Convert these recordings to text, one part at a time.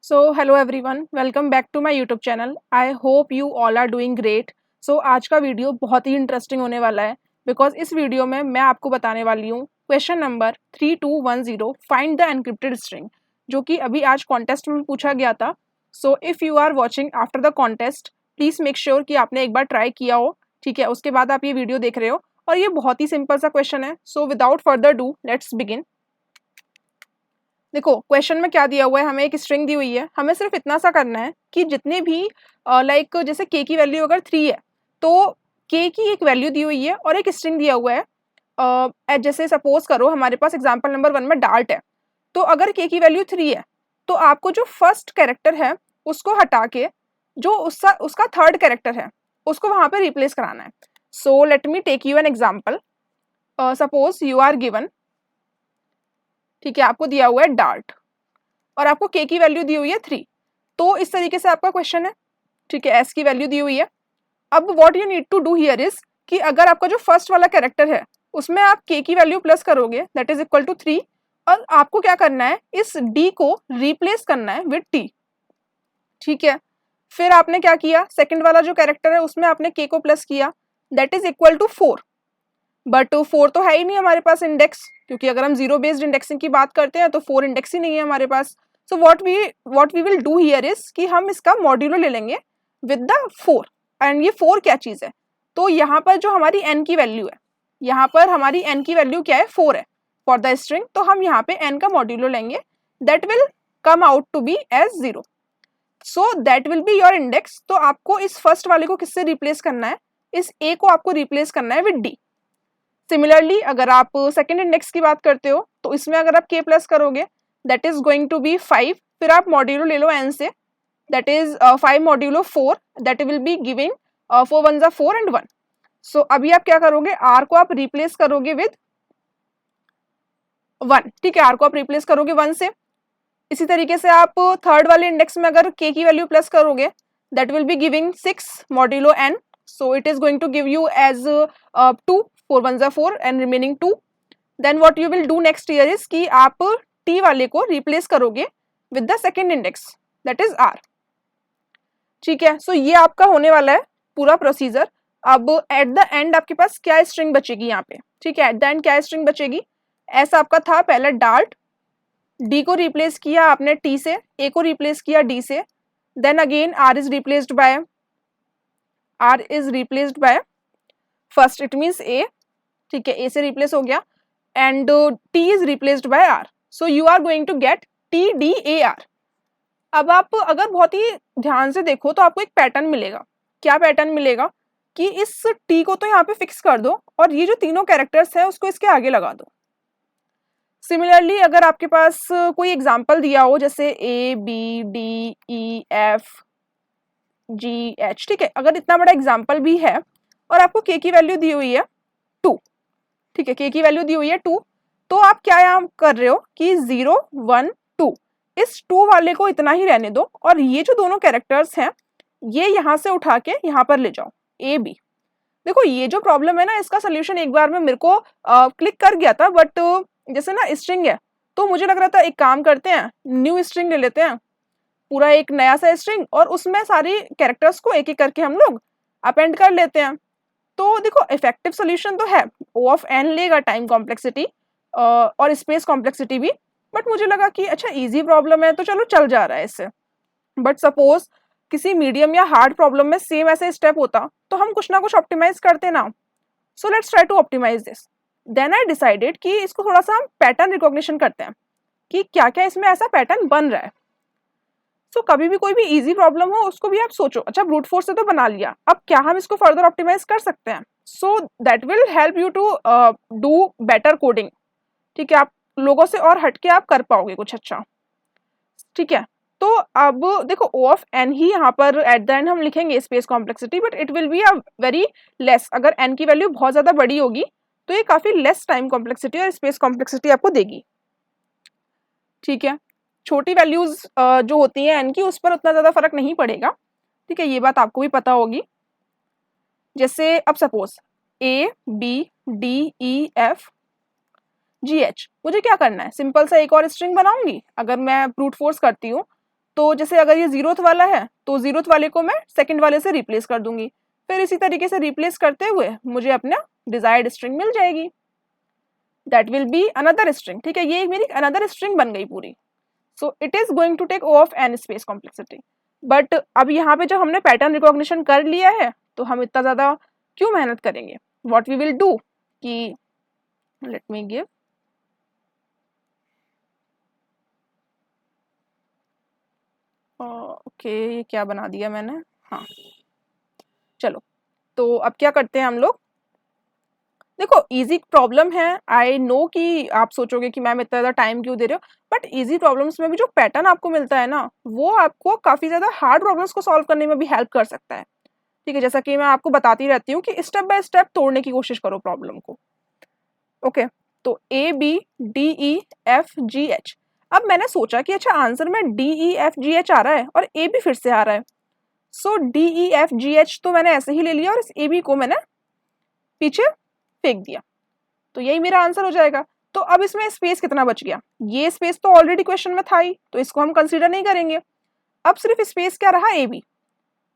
So hello everyone, welcome back to my YouTube channel. I hope you all are doing great. So आज का video बहुत ही interesting होने वाला है because इस वीडियो में मैं आपको बताने वाली हूँ question number 3210 find the encrypted string, जो कि अभी आज कॉन्टेस्ट में पूछा गया था। So if you are watching after the contest, please make sure कि आपने एक बार ट्राई किया हो, ठीक है, उसके बाद आप ये वीडियो देख रहे हो। और ये बहुत ही सिंपल सा क्वेश्चन है। So without further do let's begin. देखो क्वेश्चन में क्या दिया हुआ है, हमें एक स्ट्रिंग दी हुई है। हमें सिर्फ इतना सा करना है कि जितने भी लाइक जैसे के की वैल्यू अगर 3 है तो के की एक वैल्यू दी हुई है और एक स्ट्रिंग दिया हुआ है। जैसे सपोज करो हमारे पास एग्जांपल नंबर 1 में डार्ट है, तो अगर के की वैल्यू 3 है तो आपको जो फर्स्ट कैरेक्टर है उसको हटा के जो उसका थर्ड कैरेक्टर है उसको वहां पे रिप्लेस कराना है। So let me take you an example. Suppose you are given, ठीक है, आपको दिया हुआ है डार्ट और आपको के की वैल्यू दी हुई है 3। तो इस तरीके से आपका क्वेश्चन है, ठीक है, एस की वैल्यू दी हुई है। अब what you need to do here is कि अगर आपका जो फर्स्ट वाला कैरेक्टर है उसमें आप के की वैल्यू प्लस करोगे दैट इज इक्वल टू 3, और आपको क्या करना है, इस डी को रिप्लेस करना है विद टी, ठीक है। फिर आपने क्या किया, सेकंड वाला जो कैरेक्टर है उसमें आपने के को प्लस किया that is equal to 4, but 4 तो है ही नहीं हमारे पास इंडेक्स, क्योंकि अगर हम जीरो बेस्ड इंडेक्सिंग की बात करते हैं तो 4 इंडेक्स ही नहीं है हमारे पास। So what we will do here is कि हम इसका मॉड्यूलो ले लेंगे विद द 4। एंड ये 4 क्या चीज़ है, तो यहाँ पर जो हमारी n की वैल्यू है, यहाँ पर हमारी n की वैल्यू क्या है, 4 है फॉर द स्ट्रिंग। तो हम यहाँ पे n का मॉड्यूलो लेंगे that will come out to be as 0। So that will be your index. तो आपको इस फर्स्ट वाले को किससे रिप्लेस करना है, इस a को आपको रिप्लेस करना है विद d। सिमिलरली अगर आप सेकेंड इंडेक्स की बात करते हो तो इसमें अगर आप के प्लस करोगे that is going to be 5, फिर आप मॉड्यूलो ले लो n से that is 5 modulo 4 that will be giving 4 1 जा 4 एंड 1। सो अभी आप क्या करोगे, r को आप रिप्लेस करोगे विद 1, ठीक है, r को आप रिप्लेस करोगे 1 से। इसी तरीके से आप थर्ड वाले इंडेक्स में अगर k की वैल्यू प्लस करोगे that will be giving 6 modulo n, so it is going to give you as 2, 4 1 जा 4 and remaining 2। then what you will do next here is कि आप t वाले को रिप्लेस करोगे with the second index that is r, ठीक है। सो ये आपका होने वाला है पूरा प्रोसीजर। अब एट द एंड आपके पास क्या स्ट्रिंग बचेगी यहाँ पे, ठीक है, एट द एंड क्या स्ट्रिंग बचेगी, ऐसा आपका था पहले डार्ट, डी को रिप्लेस किया आपने टी से, ए को रिप्लेस किया डी से, then again R is replaced by first, it means A, ठीक है, ए से रिप्लेस हो गया and T is replaced by R. So you are going to get T D A R. अब आप अगर बहुत ही ध्यान से देखो तो आपको एक पैटर्न मिलेगा। क्या पैटर्न मिलेगा कि इस टी को तो यहाँ पे फिक्स कर दो और ये जो तीनों कैरेक्टर्स हैं उसको इसके आगे लगा दो। सिमिलरली अगर आपके पास कोई एग्जाम्पल दिया हो जैसे A B D E F G H, ठीक है, अगर इतना बड़ा एग्जाम्पल भी है और आपको के की वैल्यू दी हुई है 2, ठीक है, के की वैल्यू दी हुई है 2, तो आप क्या यहाँ कर रहे हो कि 0 1 2, इस 2 वाले को इतना ही रहने दो और ये जो दोनों कैरेक्टर्स हैं ये यहाँ से उठा के यहाँ पर ले जाओ ए बी। देखो ये जो प्रॉब्लम है ना, इसका सोल्यूशन एक बार में मेरे को क्लिक कर गया था, बट जैसे ना स्ट्रिंग है तो मुझे लग रहा था एक काम करते हैं, न्यू स्ट्रिंग ले लेते हैं, पूरा एक नया सा स्ट्रिंग, और उसमें सारी कैरेक्टर्स को एक एक करके हम लोग अपेंड कर लेते हैं। तो देखो इफेक्टिव सोल्यूशन तो है, ओ ऑफ एन लेगा टाइम कॉम्प्लेक्सिटी और स्पेस कॉम्प्लेक्सिटी भी, बट मुझे लगा कि अच्छा इजी प्रॉब्लम है तो चलो चल जा रहा है इससे। बट सपोज किसी मीडियम या हार्ड प्रॉब्लम में सेम ऐसे स्टेप होता तो हम कुछ ना कुछ ऑप्टिमाइज करते ना। So let's try to optimize this. Then I decided कि इसको थोड़ा सा हम पैटर्न रिकॉग्निशन करते हैं कि क्या क्या इसमें ऐसा पैटर्न बन रहा है। सो कभी भी कोई भी इजी प्रॉब्लम हो उसको भी आप सोचो, अच्छा ब्रूट फोर्स से तो बना लिया, अब क्या हम इसको फर्दर ऑप्टिमाइज कर सकते हैं। So that will help you to do better coding, ठीक है, आप लोगों से और हटके आप कर पाओगे कुछ अच्छा, ठीक है। तो अब देखो ओ ऑफ एन ही यहाँ पर एट द एंड हम लिखेंगे space complexity, but it will be a very less, अगर एन की वैल्यू बहुत ज़्यादा बड़ी होगी तो ये काफ़ी लेस टाइम कॉम्प्लेक्सिटी और स्पेस कॉम्प्लेक्सिटी आपको देगी, ठीक है। छोटी वैल्यूज जो होती हैं एन की उस पर उतना ज़्यादा फर्क नहीं पड़ेगा, ठीक है, ये बात आपको भी पता होगी। जैसे अब suppose A B D E F G H, मुझे क्या करना है, सिंपल सा एक और स्ट्रिंग बनाऊंगी। अगर मैं ब्रूट फोर्स करती हूँ तो जैसे अगर ये 0th वाला है तो 0th वाले को मैं सेकंड वाले से रिप्लेस कर दूंगी, फिर इसी तरीके से रिप्लेस करते हुए मुझे अपना डिजायर्ड स्ट्रिंग मिल जाएगी, that will be another string. ठीक है, ये मेरी अनदर स्ट्रिंग बन गई पूरी। So it is going to take O of n space complexity. But अब यहाँ पे जब हमने पैटर्न रिकॉग्निशन कर लिया है तो हम इतना ज़्यादा क्यों मेहनत करेंगे। व्हाट वी विल डू कि लेट मी गिव ओके, ये क्या बना दिया मैंने, हाँ चलो। तो अब क्या करते हैं हम लोग, देखो इजी प्रॉब्लम है, आई नो कि आप सोचोगे कि मैम इतना ज़्यादा टाइम क्यों दे रहे हो, बट इजी प्रॉब्लम्स में भी जो पैटर्न आपको मिलता है ना वो आपको काफ़ी ज़्यादा हार्ड प्रॉब्लम्स को सॉल्व करने में भी हेल्प कर सकता है। ठीक है, जैसा कि मैं आपको बताती रहती हूँ कि स्टेप बाय स्टेप तोड़ने की कोशिश करो प्रॉब्लम को। ओके, तो ABDEFGH। अब मैंने सोचा कि अच्छा आंसर में DEFGH आ रहा है और A भी फिर से आ रहा है, सो DEFGH तो मैंने ऐसे ही ले लिया और इस AB को मैंने पीछे फेंक दिया, तो यही मेरा आंसर हो जाएगा। तो अब इसमें स्पेस कितना बच गया, ये स्पेस तो ऑलरेडी क्वेश्चन में था ही, तो इसको हम कंसीडर नहीं करेंगे। अब सिर्फ स्पेस क्या रहा, AB।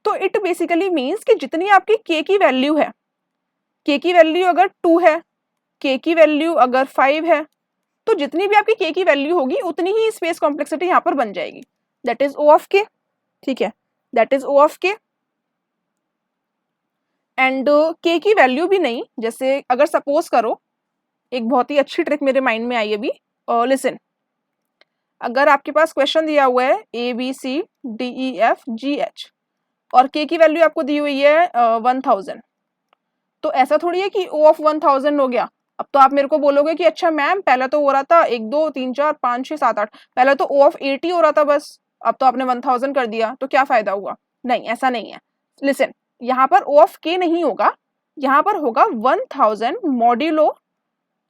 तो इट बेसिकली मीन्स कि जितनी आपकी K की वैल्यू है, K की वैल्यू अगर 2 है, K की वैल्यू अगर 5 है, तो जितनी भी आपकी K की वैल्यू होगी उतनी ही स्पेस कॉम्प्लेक्सिटी यहाँ पर बन जाएगी, that is O of K। ठीक है, that is O of K। And K की वैल्यू भी नहीं, जैसे अगर सपोज करो, एक बहुत ही अच्छी ट्रिक मेरे माइंड में आई अभी, लिसन। अगर आपके पास क्वेश्चन दिया हुआ है ABCDEFGH और K की वैल्यू आपको दी हुई है 1000, तो ऐसा थोड़ी है कि O ऑफ 1000 हो गया। अब तो आप मेरे को बोलोगे कि अच्छा मैम पहले तो हो रहा था 1 2 3 4 5 6 7 8, पहले तो O ऑफ 80 हो रहा था बस, अब तो आपने 1000 कर दिया, तो क्या फायदा हुआ। नहीं, ऐसा नहीं है। लिसन, यहाँ पर O ऑफ K नहीं होगा, यहाँ पर होगा 1000 modulo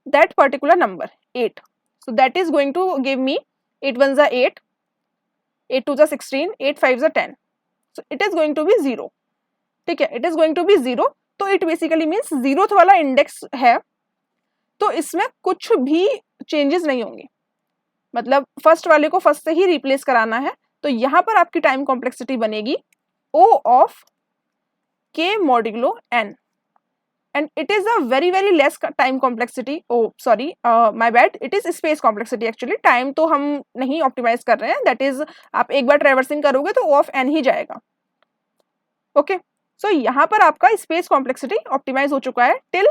that particular number 8, so that is going to give me 8 1s are 8, 8 2s are 16, 8 5s are 10, so it is going to be 0। ठीक है, it is going to be 0। तो it basically means 0th वाला index है, तो इसमें कुछ भी changes नहीं होंगे, मतलब फर्स्ट वाले को फर्स्ट से ही रिप्लेस कराना है। तो यहाँ पर आपकी टाइम कॉम्प्लेक्सिटी बनेगी O of K modulo n, and it is a very less time complexity, oh sorry my bad, it is space complexity actually, time तो हम नहीं ऑप्टिमाइज कर रहे हैं, that is आप एक बार ट्रेवर्सिंग करोगे तो O ऑफ n ही जाएगा। ओके, सो यहाँ पर आपका स्पेस कॉम्प्लेक्सिटी ऑप्टिमाइज हो चुका है till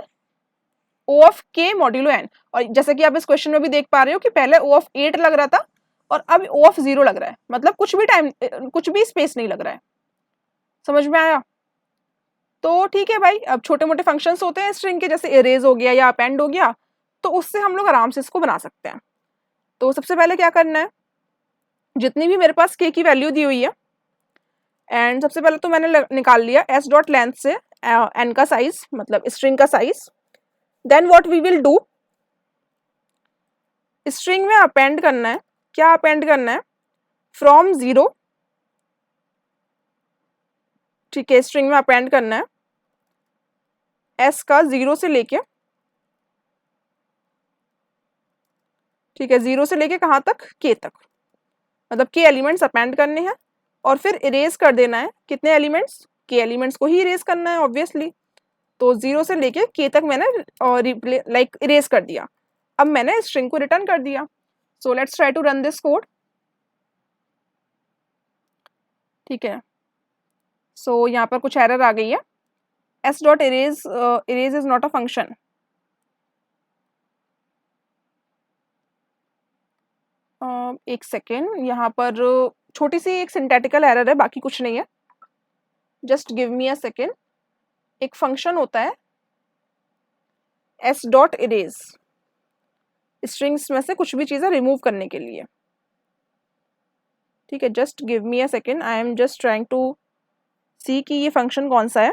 O of K modulo n। और जैसे कि आप इस क्वेश्चन में भी देख पा रहे हो कि पहले O ऑफ 8 लग रहा था और अब O ऑफ 0 लग रहा है, मतलब कुछ भी टाइम कुछ भी स्पेस नहीं लग रहा है। समझ में आया। तो ठीक है भाई, अब छोटे मोटे फंक्शंस होते हैं स्ट्रिंग के, जैसे इरेज हो गया या अपेंड हो गया, तो उससे हम लोग आराम से इसको बना सकते हैं। तो सबसे पहले क्या करना है, जितनी भी मेरे पास K की वैल्यू दी हुई है, एंड सबसे पहले तो मैंने निकाल लिया s डॉट लेंथ से n का साइज, मतलब स्ट्रिंग का size. Then what we will do, string में अपेंड करना है, क्या अपेंड करना है, फ्रॉम 0। ठीक है, स्ट्रिंग में अपेंड करना है s का 0 से लेके, ठीक है 0 से लेके कहाँ तक, K तक, मतलब K एलिमेंट्स अपेंड करने हैं और फिर इरेज कर देना है कितने एलिमेंट्स, K एलिमेंट्स को ही इरेज करना है ऑब्वियसली। तो 0 से लेके K तक मैंने लाइक इरेज कर दिया, अब मैंने स्ट्रिंग को रिटर्न कर दिया। So let's try to run this code. ठीक है, सो यहाँ पर कुछ एरर आ गई है, s dot erase erase is not a function. एक सेकेंड, यहाँ पर छोटी सी एक सिंटैटिकल एरर है, बाकी कुछ नहीं है, just give me a second. एक फंक्शन होता है s डॉट इरेज, स्ट्रिंग्स में से कुछ भी चीज़ें रिमूव करने के लिए। ठीक है, just give me a second, I am just trying to see कि ये फंक्शन कौन सा है।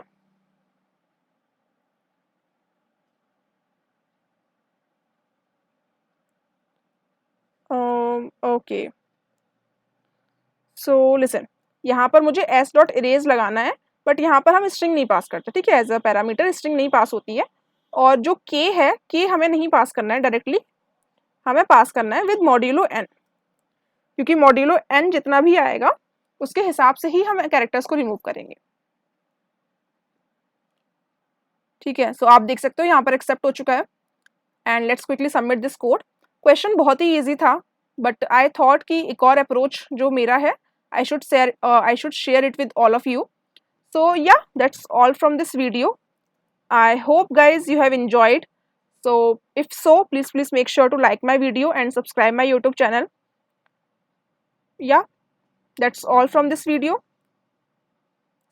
ओके, सो लिसन, यहाँ पर मुझे s डॉट इरेज लगाना है, बट यहाँ पर हम स्ट्रिंग नहीं पास करते। ठीक है, एज अ पैरामीटर स्ट्रिंग नहीं पास होती है, और जो k है, k हमें नहीं पास करना है डायरेक्टली, हमें पास करना है विद मॉड्यूलो n। क्योंकि मॉड्यूलो n जितना भी आएगा उसके हिसाब से ही हम कैरेक्टर्स को रिमूव करेंगे। ठीक है, सो आप देख सकते हो यहाँ पर एक्सेप्ट हो चुका है and let's quickly submit this code. Question बहुत ही ईजी था बट आई थॉट कि एक और अप्रोच जो मेरा है I should share it with all of you. So yeah that's all from this video. I hope guys you have enjoyed. So if so, please make sure to like my video and subscribe my YouTube channel. Yeah, that's all from this video.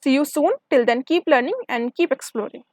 See you soon. Till then, keep learning and keep exploring.